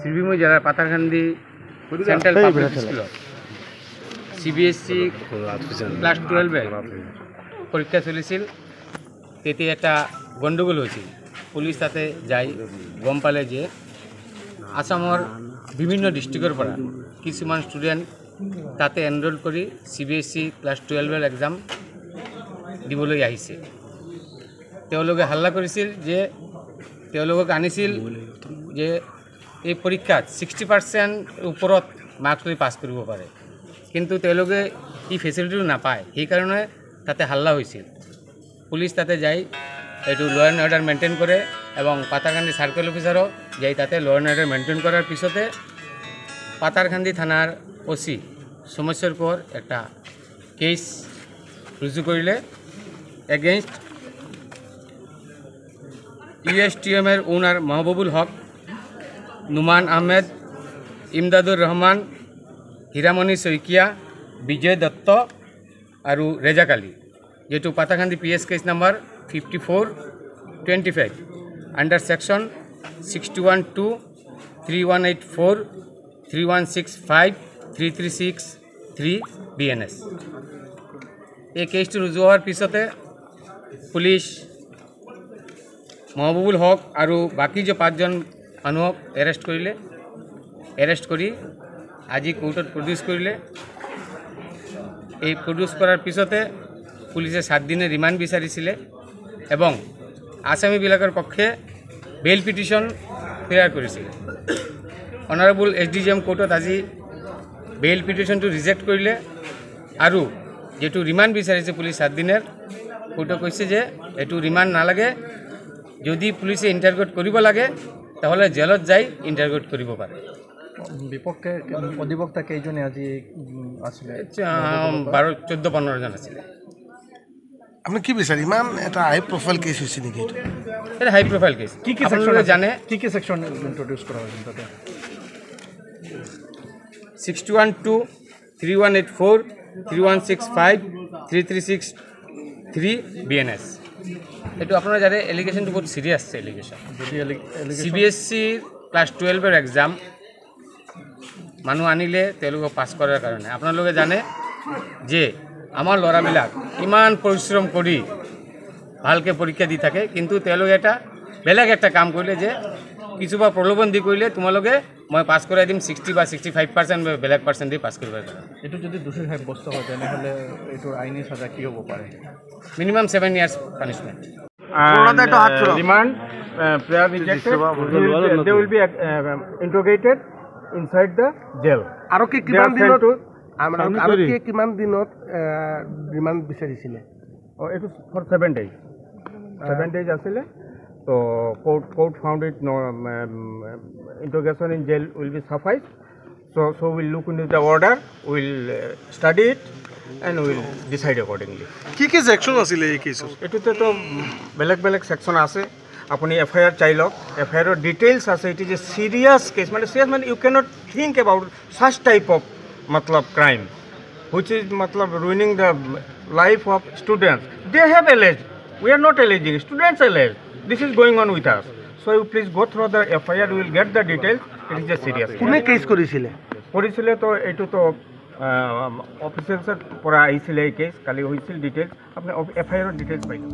শ্রীভূমি জেলার Patharkandi central public স্কুলত CBSE class 12 পরীক্ষা চলিছিল। তেতিয়া এটা গণ্ডগোল হৈছিল। পুলিচ তাতে যাই গম পালে যে আসামৰ বিভিন্ন ডিষ্ট্ৰিক্টৰ পৰা কিছুমান ষ্টুডেণ্ট তাতে এনৰোল কৰি CBSE ক্লাস 12 এক্সাম দিবলৈ আহিছে। তেওঁলোকে হাল্লা কৰিছিল যে তেওঁলোকক আনিছিল যে এই পৰীক্ষাত 60% ওপৰত মাৰ্কছ লৈ পাছ কৰিব পাৰে, কিন্তু তেওঁলোকে এই ফেচিলিটিটো নাপায়। সেইকাৰণে তাতে হাল্লা হৈছিল। পুলিচ তাতে যাই এইটো ল এণ্ড অৰ্ডাৰ মেইনটেইন কৰে এবং পাতাৰকান্দি সাৰ্কেল অফিসাৰও যাই তাতে ল এণ্ড অৰ্ডাৰ মেইনটেইন কৰাৰ পিছতে পাতাৰকান্দি থানাৰ OC সোমেশ্বৰ কোঁৱৰ একটা কেস ৰুজু কৰিলে এগেইনস্ট USTM এর ওনার মাহবুবুল হক, নুমান আহমেদ, ইমদাদুর রহমান, হীরামণি শইকিয়া, বিজয় দত্ত আর রেজাক আলী, যেটু Patharkandi PS case number 5425 under section 61(2), 3184, 3165, 3363 BNS। এই কেসটি রুজু হওয়ার পিছতে পুলিশ মাহবুবুল হক আর বাকি যে 5 জন মানুহক এরেস্ট কৰি আজি কোৰ্টত প্ৰডিউস কৰিলে। এই প্ৰডিউস কৰাৰ পিছতে পুলিশে 7 দিনেৰ ৰিমান্ড বিচাৰিছিলে এবং আসামিবিলাকৰ পক্ষে বেল পিটিশন প্ৰেয়াৰ কৰিছিল। অনাৰেবল SDGM কোৰ্টত আজি বেল পিটিশনটো ৰিজেক্ট কৰিলে আৰু যেটো ৰিমান্ড বিচাৰিছে পুলিশ 7 দিনেৰ, কোৰ্টে কৈছে যে এটো ৰিমান্ড নালাগে, যদি পুলিশে ইন্টাৰগেট কৰিব লাগে তাহলে জেলত যাই ইন্টাৰগেট কৰিব পাৰে। বিপক্ষে অধিবক্তা কেইজনে আজি আসলে 12-14-15 জন আছিল। আপনি কি বিচার ইমান এটা হাই প্রোফাইল কেস হয়েছে নাকি? এটা হাই প্রোফাইল কেস। কি সেকশন জানে? কি সেকশন ইন্ট্রোডিউস করা হয়েছে তাতে? 61(2), 3184, 3165, 3363 BNS। এটো আপনারা জানে এলিগেশনটো বহুত সিরিয়াস আছে। এলিগেশন CBSE ক্লাস 12 এর এক্সাম মানুহ আনিলে তেওঁলোকক পাছ কৰাৰ কাৰণে আপোনালোকে জানে যে আমাৰ ল'ৰাবিলাক ইমান পৰিশ্ৰম কৰি ভালকে পৰীক্ষা দি থাকে, কিন্তু তেওঁলোকে এটা বেলেগ একটা কাম কৰিলে যে কিছুবা প্ৰলোভন দি কৰিলে তোমালোকে মই পাছ কৰাই দিম 60 বা 65% বেলেগ পাৰ্চেণ্ট দি পাছ কৰিব পাৰে। এটো যদি দোষী সাব্যস্ত হয় তেনেহলে এটোৰ আইনী সাজা কি হ'ব পাৰে? Minimum 7 years punishment. Remand prayer rejected. They will be interrogated inside the jail. আৰু কি কিমান দিনত কিমান দিনত ৰিমান্ড বিচাৰিছিলে? It is for 7 days. 7 days আসলে তো court found it no interrogation in jail will be suffice. So we'll look into the order, we'll study it and we'll decide accordingly. কি সেকশন আছিলে এই কেসত? এটোতে তো বেলেগ সেকশন আছে। আপনি FIR চাই লওক, FIR ডিটেইলস আছে। It is a serious case, মানে সিরিয়াস মানে you can't think about such type of matlab crime which is matlab ruining the life of students. They have alleged, we are not alleging, students alleged this is going on with us. So you please go through the FIR, you will get the details. It is a serious কোনে case কৰিছিলে? তো এইটো তো অফিসাৰ্সেৰ পৰা আহিছিলে এই case, কালি হৈছিল details. আপনি FIR ডিটেইলস পাইলে।